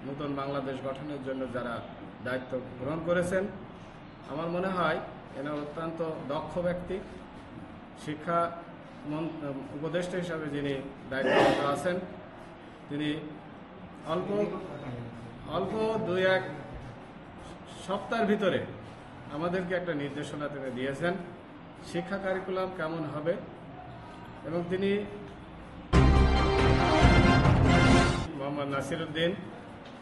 নতুন বাংলাদেশ গঠনের জন্য যারা দায়িত্ব গ্রহণ করেছেন, আমার মনে হয় এনারা অত্যন্ত দক্ষ ব্যক্তি। শিক্ষা উপদেষ্টা হিসাবে যিনি দায়িত্বরত আছেন, তিনি অল্প 2-1 সপ্তাহের ভিতরে আমাদেরকে একটা নির্দেশনা তিনি দিয়েছেন শিক্ষা কারিকুলাম কেমন হবে। এবং তিনি মোহাম্মদ নাসিরউদ্দিন,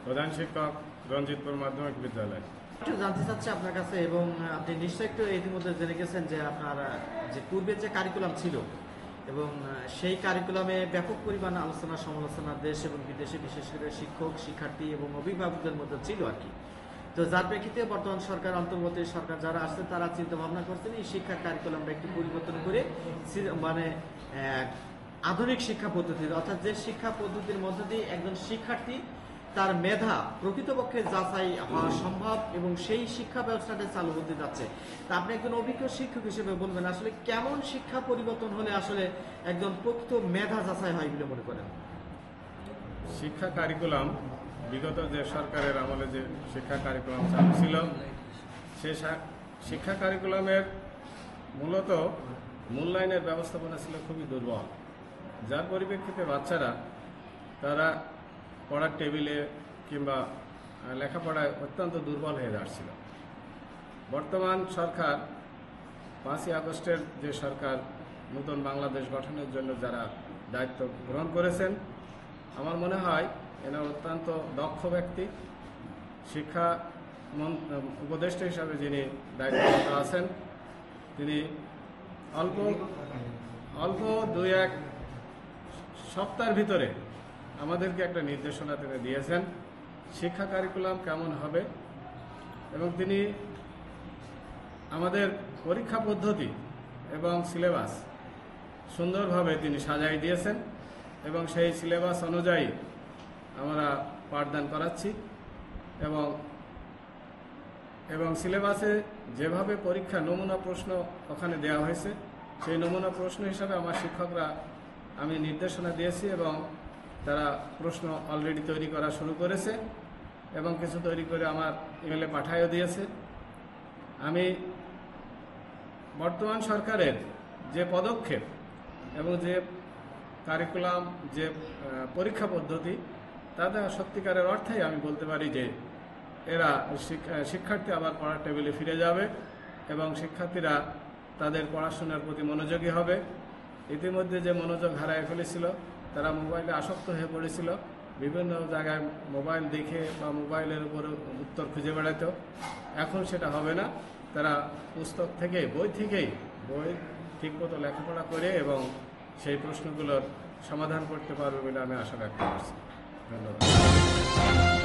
প্রধান শিক্ষক, রঞ্জিতপুর মাধ্যমিক বিদ্যালয়। একটু জানতে চাচ্ছি আপনার কাছে, এবং আপনি নিশ্চয়ই একটু ইতিমধ্যে জেনে গেছেন যে আপনার যে পূর্বের যে কারিকুলাম ছিল এবং সেই কারিকুলামে ব্যাপক পরিমাণ আলোচনা সমালোচনা দেশ এবং বিদেশে, বিশেষ করে শিক্ষক, শিক্ষার্থী এবং অভিভাবকদের মধ্যে ছিল আর কি। তো যার প্রেক্ষিতে বর্তমান সরকার, অন্তর্বর্তী সরকার যারা আসছে তারা চিন্তা ভাবনা করছেন এই শিক্ষার কারিকুলামটা একটু পরিবর্তন করে মানে আধুনিক শিক্ষা পদ্ধতি, অর্থাৎ যে শিক্ষা পদ্ধতির মধ্য দিয়ে একজন শিক্ষার্থী তার মেধা প্রকৃতপক্ষে যাচাই হওয়া সম্ভব এবং সেই শিক্ষা ব্যবস্থাটা চালু হতে যাচ্ছে। তা আপনি একজন অভিজ্ঞ শিক্ষক হিসেবে বলবেন আসলে কেমন শিক্ষা পরিবর্তন হলে আসলে একজন প্রকৃত মেধা যাচাই হয় বলে মনে করেন? শিক্ষা কারিকুলাম বিগত যে সরকারের আমলে যে শিক্ষা কারিকুলাম চালু ছিল, সে শিক্ষা কারিকুলামের মূলত মূল্যায়নের ব্যবস্থাপনা ছিল খুবই দুর্বল, যার পরিপ্রেক্ষিতে বাচ্চারা তারা পড়ার টেবিলে কিংবা লেখাপড়ায় অত্যন্ত দুর্বল হয়ে যাচ্ছিল। বর্তমান সরকার 5ই আগস্টের যে সরকার নতুন বাংলাদেশ গঠনের জন্য যারা দায়িত্ব গ্রহণ করেছেন, আমার মনে হয় এনারা অত্যন্ত দক্ষ ব্যক্তি। শিক্ষা উপদেষ্টা হিসাবে যিনি দায়িত্বরত আছেন, তিনি অল্প 2-1 সপ্তাহের ভিতরে আমাদেরকে একটা নির্দেশনা তিনি দিয়েছেন শিক্ষা কারিকুলাম কেমন হবে। এবং তিনি আমাদের পরীক্ষা পদ্ধতি এবং সিলেবাস সুন্দরভাবে তিনি সাজাই দিয়েছেন এবং সেই সিলেবাস অনুযায়ী আমরা পাঠদান করাচ্ছি। এবং সিলেবাসে যেভাবে পরীক্ষা নমুনা প্রশ্ন ওখানে দেওয়া হয়েছে, সেই নমুনা প্রশ্ন হিসাবে আমার শিক্ষকরা আমি নির্দেশনা দিয়েছি এবং তারা প্রশ্ন অলরেডি তৈরি করা শুরু করেছে এবং কিছু তৈরি করে আমার ইমেলে পাঠাইও দিয়েছে। আমি বর্তমান সরকারের যে পদক্ষেপ এবং যে কারিকুলাম, যে পরীক্ষা পদ্ধতি, তাতে সত্যিকারের অর্থেই আমি বলতে পারি যে এরা শিক্ষার্থী আবার পড়ার টেবিলে ফিরে যাবে এবং শিক্ষার্থীরা তাদের পড়াশোনার প্রতি মনোযোগী হবে। ইতিমধ্যে যে মনোযোগ হারায় ফেলেছিল, তারা মোবাইলে আসক্ত হয়ে পড়েছিল, বিভিন্ন জায়গায় মোবাইল দেখে বা মোবাইলের উপর উত্তর খুঁজে বেড়াতো। এখন সেটা হবে না, তারা পুস্তক থেকে, বই ঠিকমতো লেখাপড়া করে এবং সেই প্রশ্নগুলোর সমাধান করতে পারবে বলে আমি আশা ব্যক্ত করছি। ধন্যবাদ।